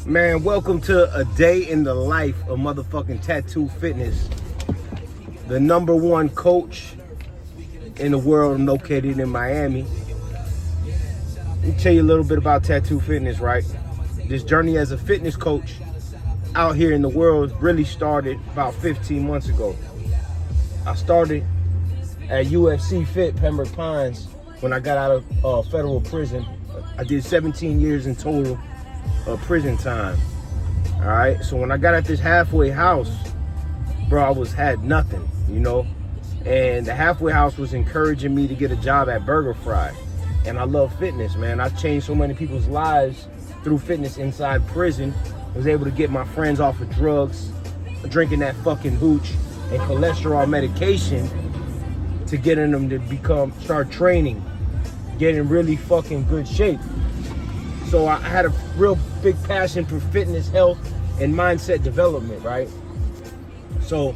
Man, welcome to a day in the life of motherfucking Tattoo Fitness. The #1 coach in the world, located in Miami. Let me tell you a little bit about Tattoo Fitness, right? This journey as a fitness coach out here in the world really started about 15 months ago. I started at UFC Fit, Pembroke Pines, when I got out of federal prison. I did 17 years in total of prison time. All right, so when I got at this halfway house, bro, I had nothing, you know, and the halfway house was encouraging me to get a job at Burger Fry. And I love fitness, man. I've changed so many people's lives through fitness inside prison. I was able to get my friends off of drugs, drinking that fucking hooch and cholesterol medication, to getting them to start training, get in really fucking good shape. So I had a real big passion for fitness, health, and mindset development, right? So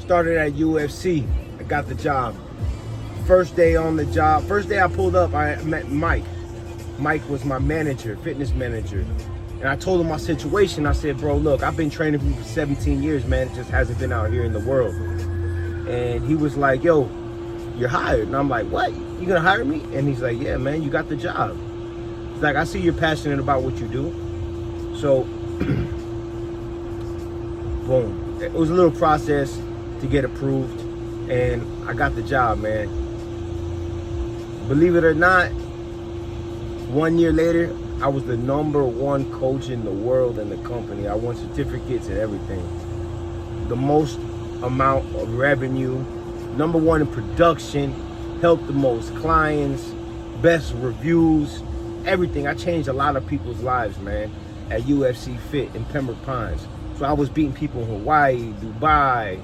started at UFC, I got the job. First day on the job, first day I pulled up, I met Mike. Mike was my manager, fitness manager. And I told him my situation. I said, bro, look, I've been training for 17 years, man. It just hasn't been out here in the world. And he was like, yo, you're hired. And I'm like, what? You gonna hire me? And he's like, yeah, man, you got the job. He's like, I see you're passionate about what you do. So, boom. It was a little process to get approved. And I got the job, man. Believe it or not, 1 year later, I was the #1 coach in the world in the company. I won certificates and everything. The most amount of revenue, #1 in production, helped the most clients, best reviews, everything. I changed a lot of people's lives, man, at UFC Fit in Pembroke Pines. So I was beating people in Hawaii, Dubai,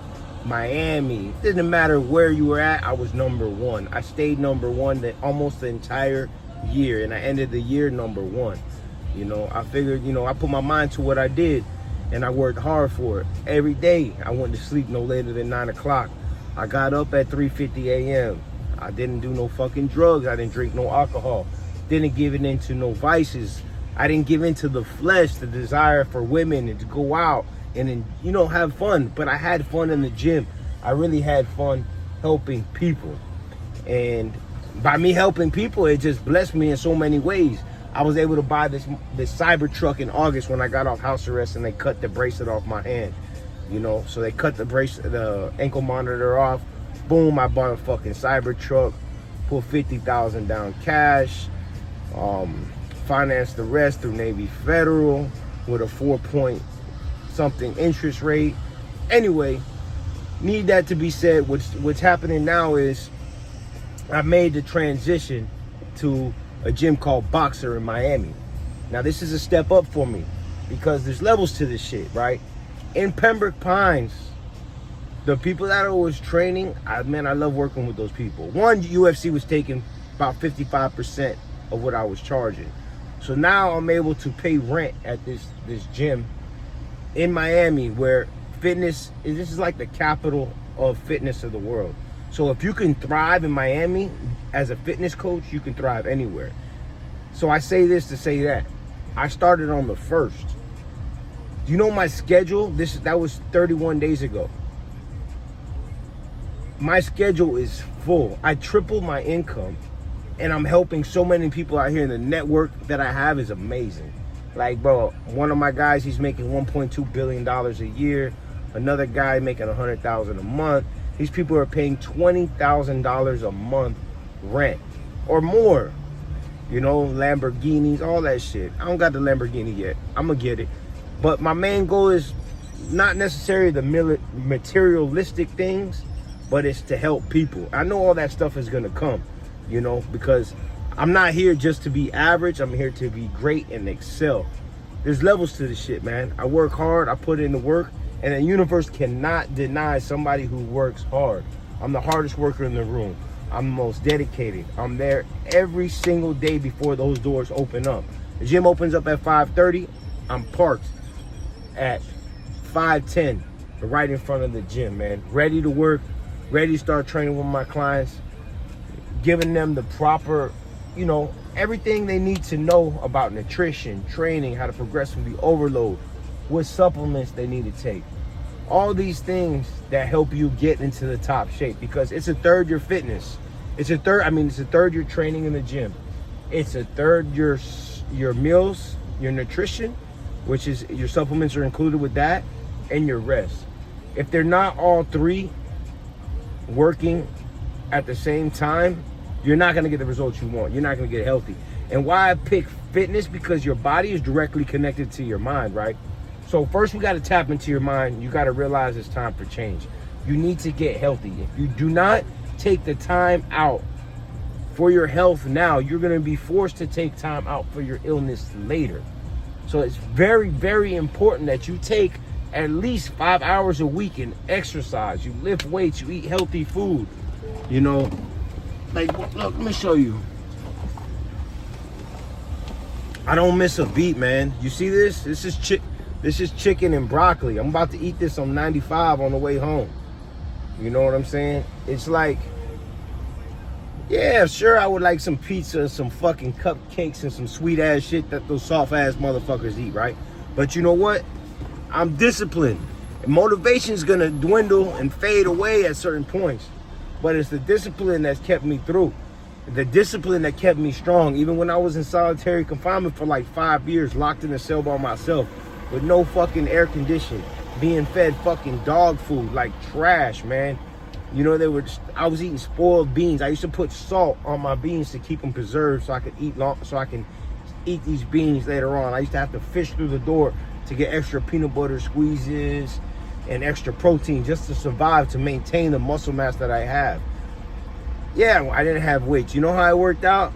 Miami. It didn't matter where you were at, I was #1. I stayed #1 almost the entire year, and I ended the year #1. You know, I figured, you know, I put my mind to what I did, and I worked hard for it. Every day, I went to sleep no later than 9 o'clock. I got up at 3:50 a.m. I didn't do no fucking drugs. I didn't drink no alcohol. Didn't give it into no vices. I didn't give into the flesh, the desire for women, and to go out and then, you know, have fun. But I had fun in the gym. I really had fun helping people. And by me helping people, it just blessed me in so many ways. I was able to buy this cyber truck in August when I got off house arrest, and they cut the bracelet off my hand. You know, so they cut the ankle monitor off. Boom, I bought a fucking cyber truck, put $50,000 down cash, financed the rest through Navy Federal with a 4-point-something interest rate. Anyway, need that to be said. What's happening now is I made the transition to a gym called Boxer in Miami. Now this is a step up for me because there's levels to this shit, right? In Pembroke Pines, the people that I was training, I love working with those people. One, UFC was taking about 55% of what I was charging. So now I'm able to pay rent at this gym in Miami, where this is like the capital of fitness of the world. So if you can thrive in Miami as a fitness coach, you can thrive anywhere. So I say this to say that. I started on the 1st. Do you know my schedule? That was 31 days ago. My schedule is full. I tripled my income, and I'm helping so many people out here, and the network that I have is amazing. Like, bro, one of my guys, he's making $1.2 billion a year. Another guy making $100,000 a month. These people are paying $20,000 a month rent or more. You know, Lamborghinis, all that shit. I don't got the Lamborghini yet. I'm gonna get it. But my main goal is not necessarily the materialistic things, but it's to help people. I know all that stuff is gonna come, you know, because I'm not here just to be average. I'm here to be great and excel. There's levels to this shit, man. I work hard, I put in the work, and the universe cannot deny somebody who works hard. I'm the hardest worker in the room. I'm the most dedicated. I'm there every single day before those doors open up. The gym opens up at 5:30. I'm parked at 5:10, right in front of the gym, man. Ready to work, ready to start training with my clients, giving them the proper, you know, everything they need to know about nutrition, training, how to progressively overload, what supplements they need to take. All these things that help you get into the top shape, because it's a third your fitness. It's a third your training in the gym. It's a third your meals, your nutrition, which is your supplements are included with that, and your rest. If they're not all three working at the same time, you're not gonna get the results you want. You're not gonna get healthy. And why I pick fitness, because your body is directly connected to your mind, right? So first we gotta tap into your mind. You gotta realize it's time for change. You need to get healthy. If you do not take the time out for your health now, you're gonna be forced to take time out for your illness later. So it's very, very important that you take at least 5 hours a week and exercise. You lift weights, you eat healthy food. You know, like, look, let me show you. I don't miss a beat, man. You see this? This is chicken and broccoli. I'm about to eat this on 95 on the way home. You know what I'm saying? It's like, yeah, sure, I would like some pizza, some fucking cupcakes, and some sweet ass shit that those soft ass motherfuckers eat, right? But you know what? I'm disciplined. Motivation's gonna dwindle and fade away at certain points. But it's the discipline that's kept me through. The discipline that kept me strong. Even when I was in solitary confinement for like 5 years, locked in a cell by myself, with no fucking air conditioning, being fed fucking dog food like trash, man. You know, I was eating spoiled beans. I used to put salt on my beans to keep them preserved so I could eat these beans later on. I used to have to fish through the door to get extra peanut butter squeezes and extra protein just to survive, to maintain the muscle mass that I have. Yeah, I didn't have weights. You know how I worked out?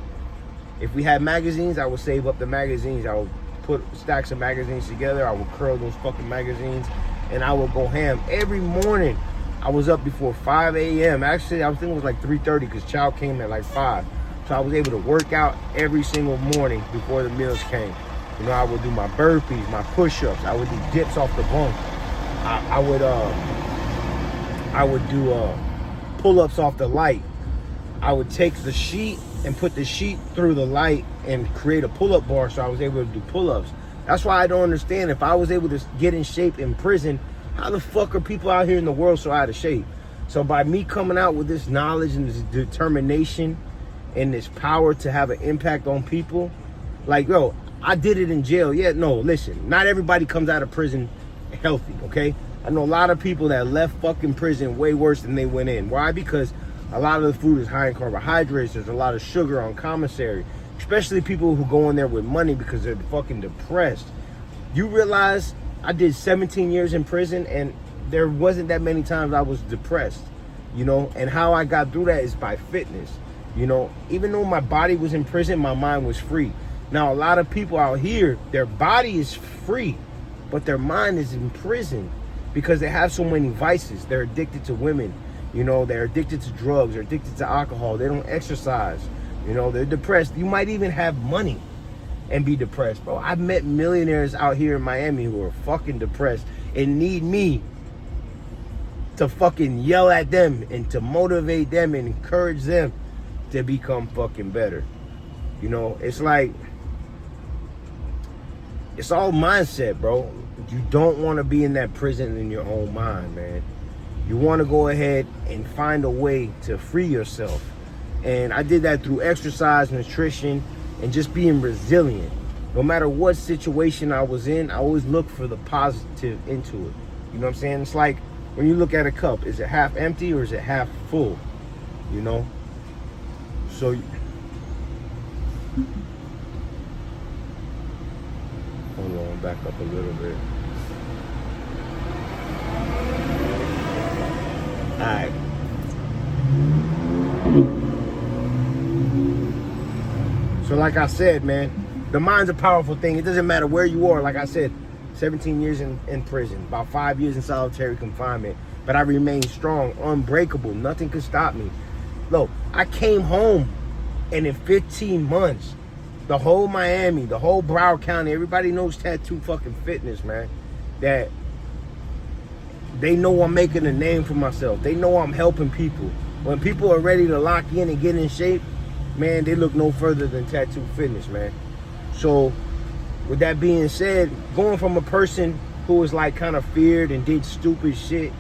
If we had magazines, I would save up the magazines. I would put stacks of magazines together. I would curl those fucking magazines and I would go ham. Every morning, I was up before 5 a.m. Actually, I was thinking it was like 3:30 because chow came at like 5. So I was able to work out every single morning before the meals came. You know, I would do my burpees, my push-ups. I would do dips off the bunk. I would do pull-ups off the light. I would take the sheet and put the sheet through the light and create a pull-up bar so I was able to do pull-ups. That's why I don't understand. If I was able to get in shape in prison, how the fuck are people out here in the world so out of shape? So by me coming out with this knowledge and this determination and this power to have an impact on people, like, yo, I did it in jail. Yeah, no, listen, not everybody comes out of prison healthy, okay? I know a lot of people that left fucking prison way worse than they went in. Why? Because a lot of the food is high in carbohydrates. There's a lot of sugar on commissary, especially people who go in there with money because they're fucking depressed. You realize I did 17 years in prison and there wasn't that many times I was depressed, you know? And how I got through that is by fitness, you know? Even though my body was in prison, my mind was free. Now, a lot of people out here, their body is free, but their mind is in prison because they have so many vices. They're addicted to women, you know, they're addicted to drugs, they're addicted to alcohol, they don't exercise, you know, they're depressed. You might even have money and be depressed, bro. I've met millionaires out here in Miami who are fucking depressed and need me to fucking yell at them and to motivate them and encourage them to become fucking better. You know, it's like, it's all mindset, bro. You don't want to be in that prison in your own mind, man. You want to go ahead and find a way to free yourself. And I did that through exercise, nutrition, and just being resilient. No matter what situation I was in, I always look for the positive into it. You know what I'm saying? It's like when you look at a cup, is it half empty or is it half full? You know? So hold on, back up a little bit. All right. So like I said, man, the mind's a powerful thing. It doesn't matter where you are. Like I said, 17 years in prison, about 5 years in solitary confinement, but I remained strong, unbreakable. Nothing could stop me. Look, I came home, and in 15 months, the whole Miami, the whole Broward County, everybody knows Tattoo fucking Fitness, man. That they know I'm making a name for myself. They know I'm helping people. When people are ready to lock in and get in shape, man, they look no further than Tattoo Fitness, man. So with that being said, going from a person who was like kind of feared and did stupid shit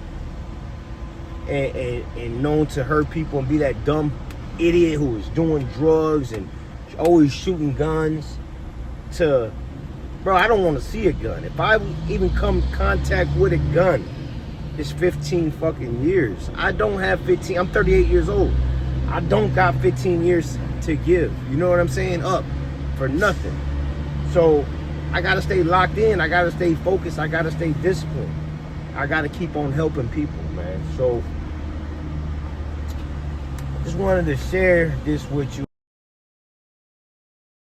and known to hurt people and be that dumb idiot who was doing drugs and always shooting guns, to, bro, I don't want to see a gun. If I even come in contact with a gun, it's 15 fucking years. I don't have 15. I'm 38 years old. I don't got 15 years to give. You know what I'm saying? Up for nothing. So I got to stay locked in. I got to stay focused. I got to stay disciplined. I got to keep on helping people, man. So just wanted to share this with you.